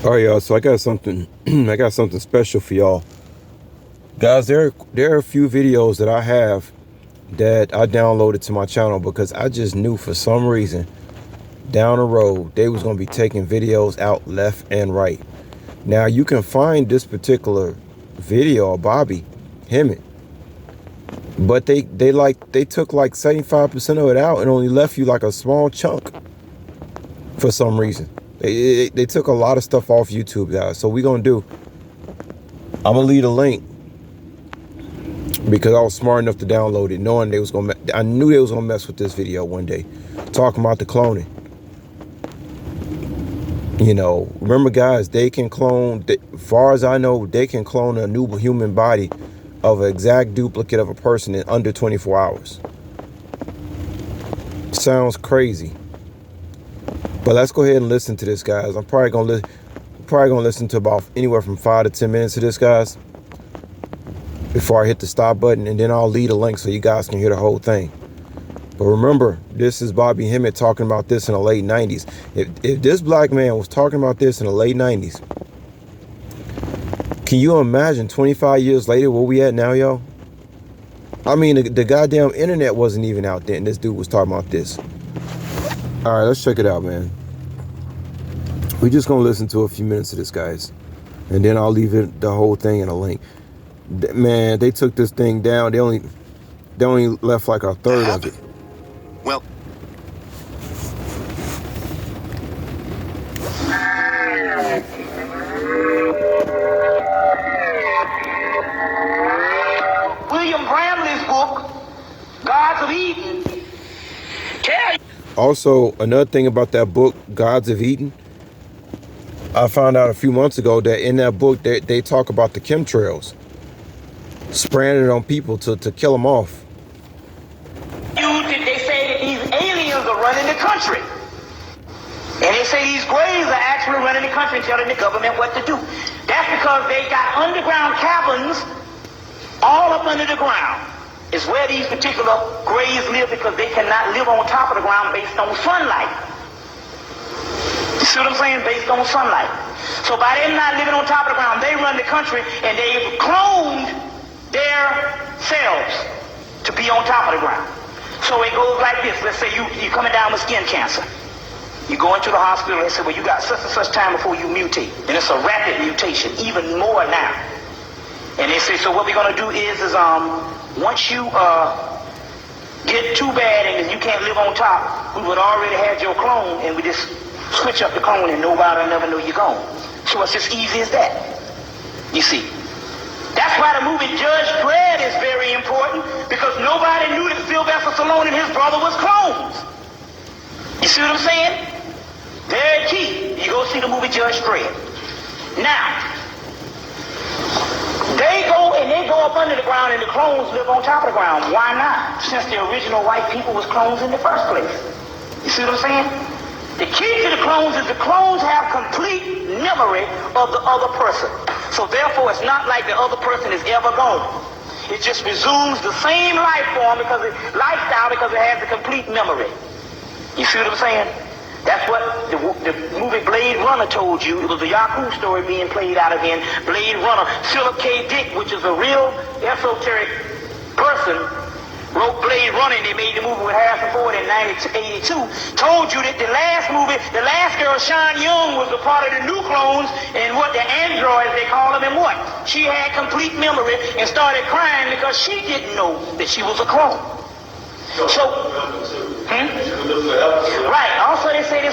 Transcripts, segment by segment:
All right, y'all. So I got something. I got something special for y'all, guys. There are a few videos that I have that I downloaded to my channel because I just knew for some reason down the road they was gonna be taking videos out left and right. Now you can find this particular video of Bobby Hemmitt, but they took like 75% of it out and only left you like a small chunk for some reason. They took a lot of stuff off YouTube, guys. So we gonna do. I'm gonna leave a link because I was smart enough to download it, knowing they was gonna. I knew they was gonna mess with this video one day, talking about the cloning. You know, remember, guys, they can clone. As far as I know, they can clone a new human body of an exact duplicate of a person in under 24 hours. Sounds crazy. But let's go ahead and listen to this, guys. I'm probably gonna listen to about anywhere from 5 to 10 minutes of this, guys, before I hit the stop button, and then I'll leave a link so you guys can hear the whole thing. But remember, this is Bobby Hemmitt talking about this in the late 90s. If this black man was talking about this in the late 90s, can you imagine 25 years later where we at now, y'all? I mean, the goddamn internet wasn't even out then. This dude was talking about this. All right, let's check it out, man. We're just gonna listen to a few minutes of this, guys, and then I'll leave the whole thing in a link. Man, they took this thing down. They only left like a third of it. Well, William Bramley's book, Gods of Eden. Also, another thing about that book, Gods of Eden, I found out a few months ago that in that book they talk about the chemtrails, spraying it on people to kill them off. They say that these aliens are running the country. And they say these grays are actually running the country and telling the government what to do. That's because they got underground caverns all up under the ground. It's where these particular grays live because they cannot live on top of the ground based on sunlight. You see what I'm saying? Based on sunlight. So by them not living on top of the ground, they run the country and they've cloned their selves to be on top of the ground. So it goes like this. Let's say you're coming down with skin cancer. You go into the hospital and they say, well, you got such and such time before you mutate. And it's a rapid mutation, even more now. And they say, so what we're going to do is once you get too bad and you can't live on top, we would already have your clone and we just switch up the clone and nobody will never know you're gone. So it's as easy as that. You see. That's why the movie Judge Dredd is very important, because nobody knew that Sylvester Stallone and his brother was clones. You see what I'm saying? Very key. You go see the movie Judge Dredd. Now, they go up under the ground and the clones live on top of the ground. Why not? Since the original white people was clones in the first place. You see what I'm saying? The key to the clones is the clones have complete memory of the other person. So therefore, it's not like the other person is ever gone. It just resumes the same life form lifestyle because it has a complete memory. You see what I'm saying? That's what the movie Blade Runner told you. It was a Yahoo story being played out again. Blade Runner. Philip K. Dick, which is a real esoteric person, wrote Blade Runner, and they made the movie with Harrison Ford in 1982, told you that the last girl, Sean Young, was a part of the new clones, and what the androids, they call them, and what? She had complete memory and started crying because she didn't know that she was a clone. Right. Also, they say this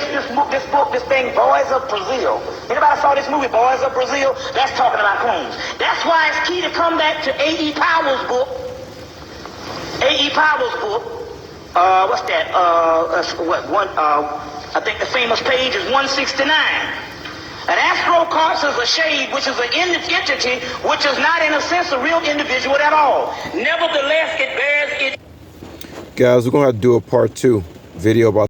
thing, Boys of Brazil. Anybody saw this movie, Boys of Brazil? That's talking about clones. That's why it's key to come back to A.E. Powell's book. A.E. Powell's book. What's that? I think the famous page is 169. An astrocarp is a shade, which is an entity, which is not, in a sense, a real individual at all. Nevertheless, it bears it. Guys, we're gonna have to do a part 2 video about